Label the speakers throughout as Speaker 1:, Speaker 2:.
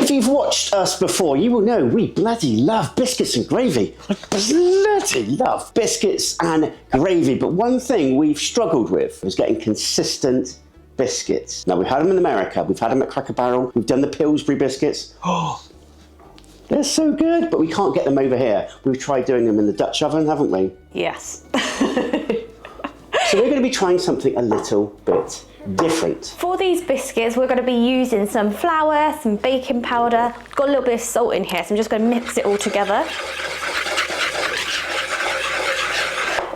Speaker 1: If you've watched us before, you will know we bloody love biscuits and gravy. I bloody love biscuits and gravy. But one thing we've struggled with is getting consistent biscuits. Now, we've had them in America, we've had them at Cracker Barrel, we've done the Pillsbury biscuits. Oh, they're so good, but we can't get them over here. We've tried doing them in the Dutch oven, haven't we?
Speaker 2: Yes.
Speaker 1: So we're going to be trying something a little bit different.
Speaker 2: For these biscuits, we're going to be using some flour, some baking powder. Got a little bit of salt in here, so I'm just going to mix it all together.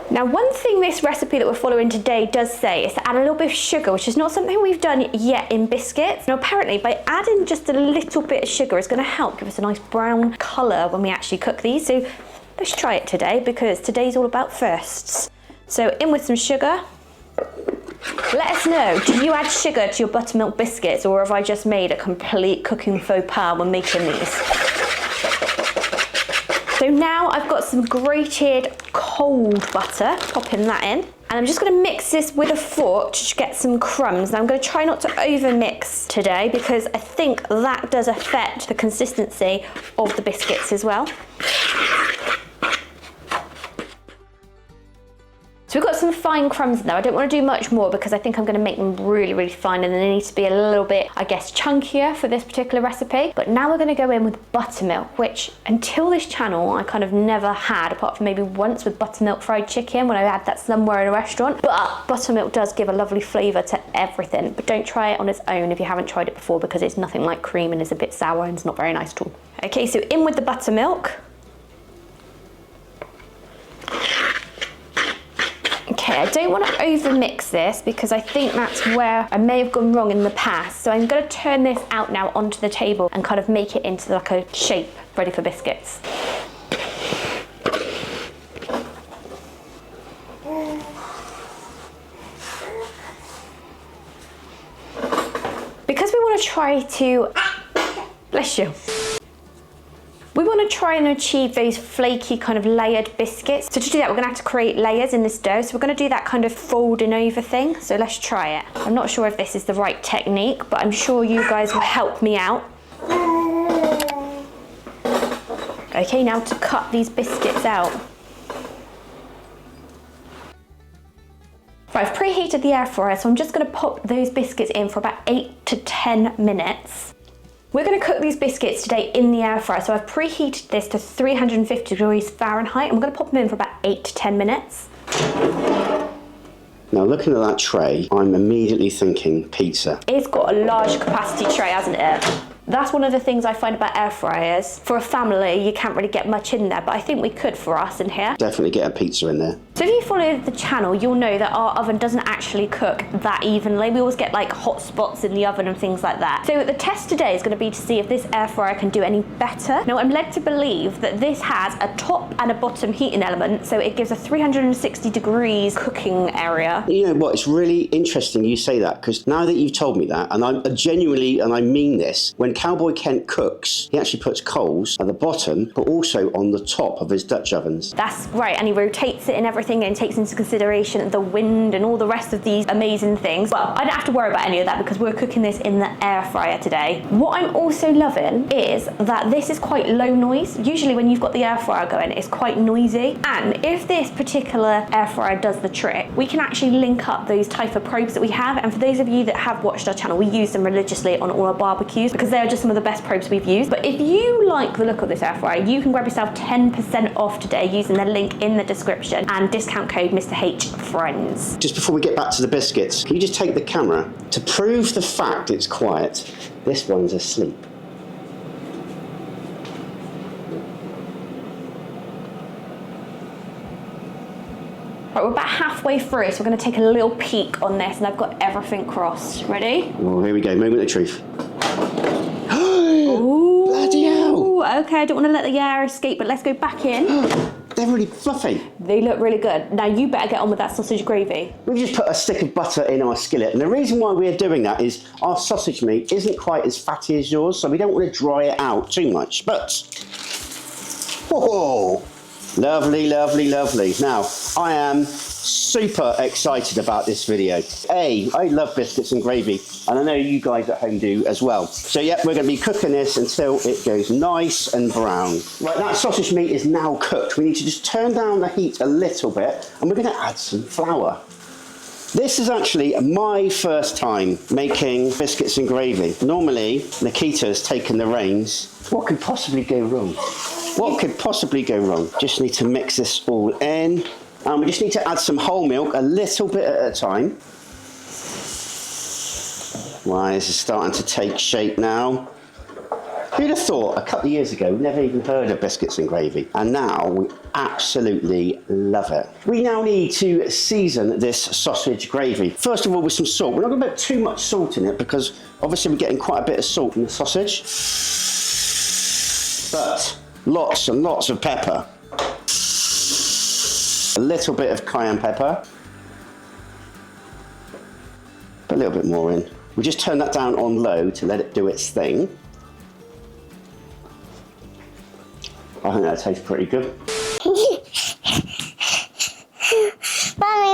Speaker 2: Now, one thing this recipe that we're following today does say is to add a little bit of sugar, which is not something we've done yet in biscuits. Now, apparently, by adding just a little bit of sugar, it's going to help give us a nice brown colour when we actually cook these. So let's try it today, because today's all about firsts. So in with some sugar. Let us know, do you add sugar to your buttermilk biscuits, or have I just made a complete cooking faux pas when making these? So now I've got some grated cold butter, popping that in. And I'm just gonna mix this with a fork to get some crumbs. Now I'm gonna try not to over mix today, because I think that does affect the consistency of the biscuits as well. So we've got some fine crumbs now. I don't want to do much more because I think I'm going to make them really, really fine, and they need to be a little bit, I guess, chunkier for this particular recipe. But now we're going to go in with buttermilk, which until this channel I kind of never had, apart from maybe once with buttermilk fried chicken when I had that somewhere in a restaurant. But buttermilk does give a lovely flavour to everything. But don't try it on its own if you haven't tried it before, because it's nothing like cream and it's a bit sour and it's not very nice at all. Okay, so in with the buttermilk. Okay, I don't want to over mix this because I think that's where I may have gone wrong in the past. So I'm going to turn this out now onto the table and kind of make it into like a shape ready for biscuits. Because we want to try to, bless you. We want to try and achieve those flaky kind of layered biscuits. So to do that, we're going to have to create layers in this dough. So we're going to do that kind of folding over thing. So let's try it. I'm not sure if this is the right technique, but I'm sure you guys will help me out. Okay, now to cut these biscuits out. Right, I've preheated the air fryer, so I'm just going to pop those biscuits in for about 8 to 10 minutes. We're going to cook these biscuits today in the air fryer, so I've preheated this to 350 degrees Fahrenheit, and we're going to pop them in for about 8 to 10 minutes.
Speaker 1: Now, looking at that tray, I'm immediately thinking pizza.
Speaker 2: It's got a large capacity tray, hasn't it? That's one of the things I find about air fryers. For a family, you can't really get much in there, but I think we could for us in here.
Speaker 1: Definitely get a pizza in there.
Speaker 2: So if you follow the channel, you'll know that our oven doesn't actually cook that evenly. We always get like hot spots in the oven and things like that. So the test today is going to be to see if this air fryer can do any better. Now, I'm led to believe that this has a top and a bottom heating element, so it gives a 360 degrees cooking area.
Speaker 1: You know what, it's really interesting you say that, because now that you've told me that, and I'm genuinely, and I mean this, when Cowboy Kent cooks, he actually puts coals at the bottom, but also on the top of his Dutch ovens.
Speaker 2: That's right, and he rotates it and everything, and takes into consideration the wind and all the rest of these amazing things. Well, I don't have to worry about any of that because we're cooking this in the air fryer today. What I'm also loving is that this is quite low noise. Usually when you've got the air fryer going, it's quite noisy. And if this particular air fryer does the trick, we can actually link up those Typhur probes that we have. And for those of you that have watched our channel, we use them religiously on all our barbecues because they are just some of the best probes we've used. But if you like the look of this air fryer, you can grab yourself 10% off today using the link in the description and discount code Mr. H Friends. Just
Speaker 1: before we get back to the biscuits, can you just take the camera to prove the fact it's quiet? This one's asleep.
Speaker 2: Right, we're about halfway through, so we're going to take a little peek on this, and I've got everything crossed. Ready?
Speaker 1: Oh, here we go. Moment of truth.
Speaker 2: Ooh.
Speaker 1: Bloody hell.
Speaker 2: Okay, I don't want to let the air escape, but let's go back in.
Speaker 1: They're really fluffy.
Speaker 2: They look really good. Now you better get on with that sausage gravy.
Speaker 1: We've just put a stick of butter in our skillet, and the reason why we're doing that is our sausage meat isn't quite as fatty as yours, so we don't want to dry it out too much. But, oh, lovely, lovely, lovely. Now, I am super excited about this video. I love biscuits and gravy, and I know you guys at home do as well. So yeah, we're going to be cooking this until it goes nice and brown. Right, that sausage meat is now cooked. We need to just turn down the heat a little bit, and we're going to add some flour. This is actually my first time making biscuits and gravy. Normally, Nikita's taken the reins. What could possibly go wrong? What could possibly go wrong? Just need to mix this all in. And we just need to add some whole milk, a little bit at a time. Wow, this is starting to take shape now. Who'd have thought a couple of years ago, we never even heard of biscuits and gravy, and now we absolutely love it. We now need to season this sausage gravy. First of all, with some salt. We're not going to put too much salt in it because obviously we're getting quite a bit of salt in the sausage. But lots and lots of pepper. A little bit of cayenne pepper. Put a little bit more in. We just turn that down on low to let it do its thing. I think that tastes pretty good.
Speaker 3: Mummy,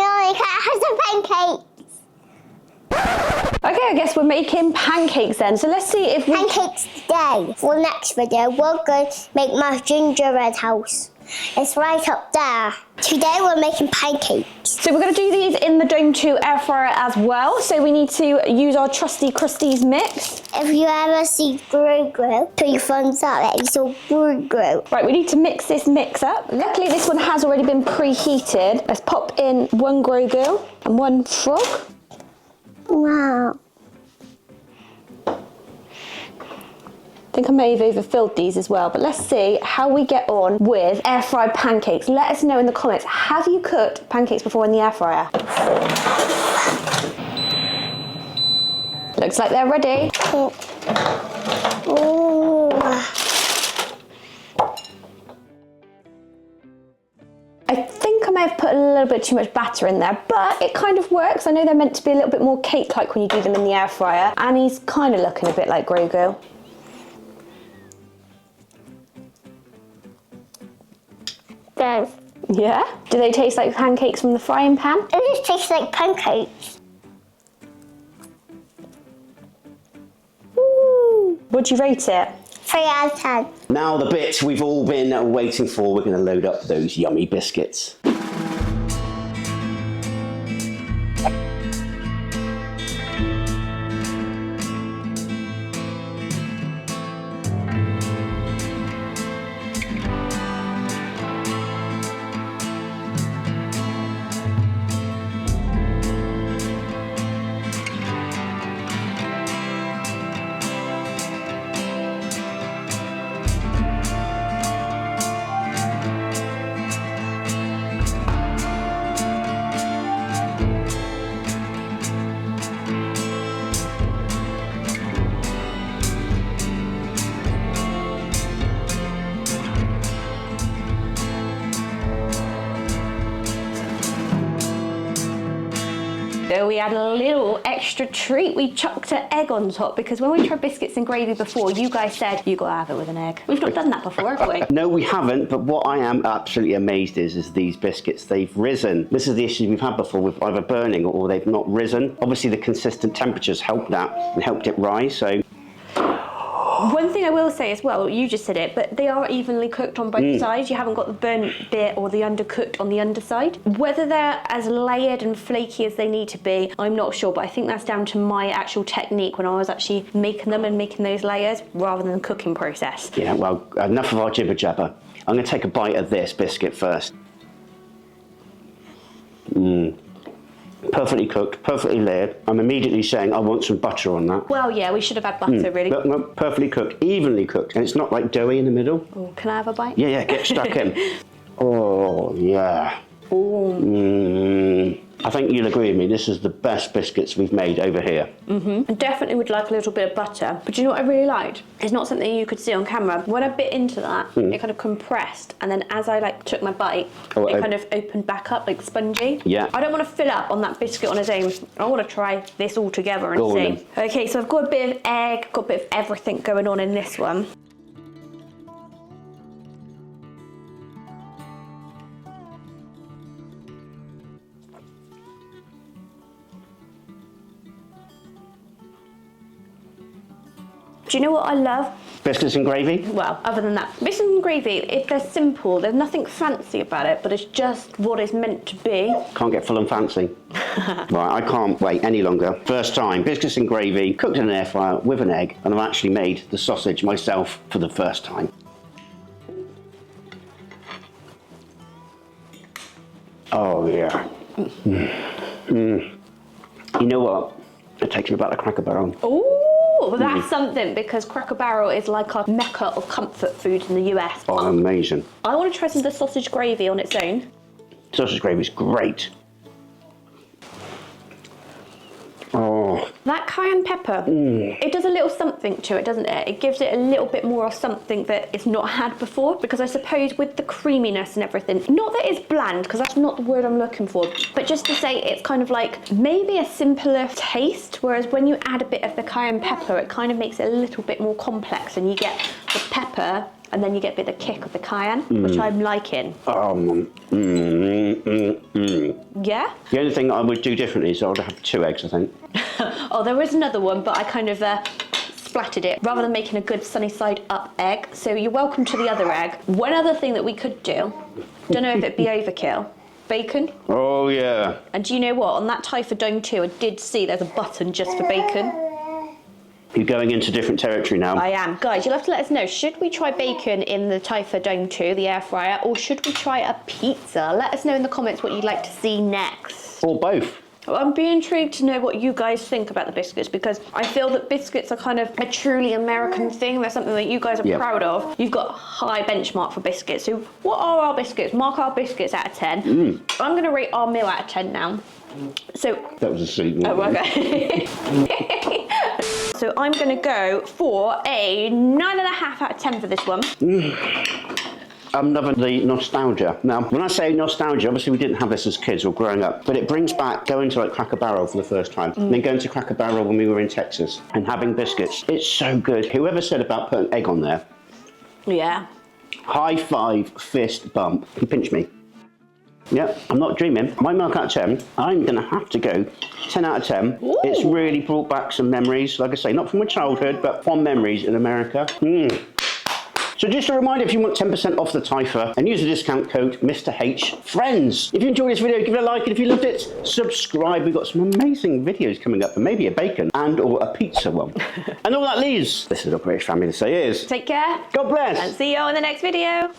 Speaker 3: I can't have some pancakes.
Speaker 2: Okay, I guess we're making pancakes then. So let's see if we...
Speaker 3: Pancakes today. For the next video, we're going to make my gingerbread house. It's right up there. Today we're making pancakes.
Speaker 2: So we're going to do these in the Dome 2 air fryer as well. So we need to use our trusty Krusty's mix.
Speaker 3: If you ever see Gru, put your thumbs up that you saw Gru.
Speaker 2: Right, we need to mix this mix up. Luckily this one has already been preheated. Let's pop in one Grogu and one frog.
Speaker 3: Wow.
Speaker 2: I think I may have overfilled these as well, but let's see how we get on with air fried pancakes. Let us know in the comments, have you cooked pancakes before in the air fryer? Looks like they're ready.
Speaker 3: Ooh.
Speaker 2: I think I may have put a little bit too much batter in there, but it kind of works. I know they're meant to be a little bit more cake-like when you do them in the air fryer, and he's kind of looking a bit like Grogu.
Speaker 3: Good.
Speaker 2: Yeah? Do they taste like pancakes from the frying pan?
Speaker 3: It just tastes like pancakes. Ooh.
Speaker 2: Would you rate it?
Speaker 3: 3 out of 10.
Speaker 1: Now the bit we've all been waiting for, we're going to load up those yummy biscuits.
Speaker 2: So we had a little extra treat. We chucked an egg on top because when we tried biscuits and gravy before, you guys said, you gotta have it with an egg. We've not done that before, have we?
Speaker 1: No, we haven't, but what I am absolutely amazed is these biscuits, they've risen. This is the issue we've had before with either burning or they've not risen. Obviously the consistent temperatures helped that and helped it rise, so.
Speaker 2: One thing I will say as well, you just said it, but they are evenly cooked on both sides. You haven't got the burnt bit or the undercooked on the underside. Whether they're as layered and flaky as they need to be, I'm not sure, but I think that's down to my actual technique when I was actually making them and making those layers rather than the cooking process.
Speaker 1: Yeah, well, enough of our jibber jabber. I'm going to take a bite of this biscuit first. Perfectly cooked, perfectly layered. I'm immediately saying I want some butter on that.
Speaker 2: Well, yeah, we should have had butter, really.
Speaker 1: But no, perfectly cooked, evenly cooked, and it's not like doughy in the middle.
Speaker 2: Oh, can I have a bite?
Speaker 1: Yeah, get stuck in. Oh, yeah.
Speaker 2: Oh.
Speaker 1: I think you'll agree with me, this is the best biscuits we've made over here.
Speaker 2: I definitely would like a little bit of butter. But you know what I really liked? It's not something you could see on camera. When I bit into that, it kind of compressed, and then as I took my bite, it kind of opened back up like spongy.
Speaker 1: Yeah.
Speaker 2: I don't want to fill up on that biscuit on its own. I want to try this all together and see. Okay, so I've got a bit of egg, got a bit of everything going on in this one. Do you know what I love?
Speaker 1: Biscuits and gravy?
Speaker 2: Well, other than that, biscuits and gravy, if they're simple, there's nothing fancy about it, but it's just what it's meant to be.
Speaker 1: Can't get full and fancy. Right, I can't wait any longer. First time, biscuits and gravy, cooked in an air fryer with an egg, and I've actually made the sausage myself for the first time. Oh, yeah. You know what? It takes me back to Cracker Barrel.
Speaker 2: Oh, that's something, because Cracker Barrel is like a mecca of comfort food in the US.
Speaker 1: Oh, amazing.
Speaker 2: I want to try some of the sausage gravy on its own.
Speaker 1: Sausage gravy is great. Oh.
Speaker 2: That cayenne pepper, it does a little something to it, doesn't it? It gives it a little bit more of something that it's not had before, because I suppose with the creaminess and everything, not that it's bland, because that's not the word I'm looking for, but just to say it's kind of like maybe a simpler taste, whereas when you add a bit of the cayenne pepper, it kind of makes it a little bit more complex, and you get the pepper, and then you get a bit of kick of the cayenne, which I'm liking. Yeah?
Speaker 1: The only thing I would do differently is I would have 2 eggs, I think.
Speaker 2: Oh, there is another one, but I kind of splattered it rather than making a good sunny side up egg. So you're welcome to the other egg. One other thing that we could do, don't know if it'd be overkill, bacon.
Speaker 1: Oh, yeah.
Speaker 2: And do you know what? On that Typhur Dome too, I did see there's a button just for bacon.
Speaker 1: You're going into different territory now.
Speaker 2: I am. Guys, you'll have to let us know, should we try bacon in the Typhur Dome 2, the air fryer, or should we try a pizza? Let us know in the comments what you'd like to see next.
Speaker 1: Or both.
Speaker 2: I'm being intrigued to know what you guys think about the biscuits, because I feel that biscuits are kind of a truly American thing. They're something that you guys are proud of. You've got a high benchmark for biscuits. So what are our biscuits? Mark our biscuits out of 10. I'm going to rate our meal out of 10 now. So
Speaker 1: that was a seed.
Speaker 2: Oh, okay. So I'm going to go for a 9.5 out of 10 for this one.
Speaker 1: I'm loving the nostalgia. Now, when I say nostalgia, obviously we didn't have this as kids or growing up, but it brings back going to like Cracker Barrel for the first time, and then going to Cracker Barrel when we were in Texas and having biscuits. It's so good. Whoever said about putting egg on there?
Speaker 2: Yeah.
Speaker 1: High five, fist bump. You pinch me. Yep, I'm not dreaming. My mark out of 10, I'm going to have to go 10 out of 10.
Speaker 2: Ooh.
Speaker 1: It's really brought back some memories, like I say, not from my childhood, but fond memories in America. So just a reminder, if you want 10% off the Typhur, and use the discount code Mr. H Friends. If you enjoyed this video, give it a like, and if you loved it, subscribe. We've got some amazing videos coming up, and maybe a bacon and or a pizza one. And all that leaves, this is a British family to say is...
Speaker 2: Take care.
Speaker 1: God bless.
Speaker 2: And see you all in the next video.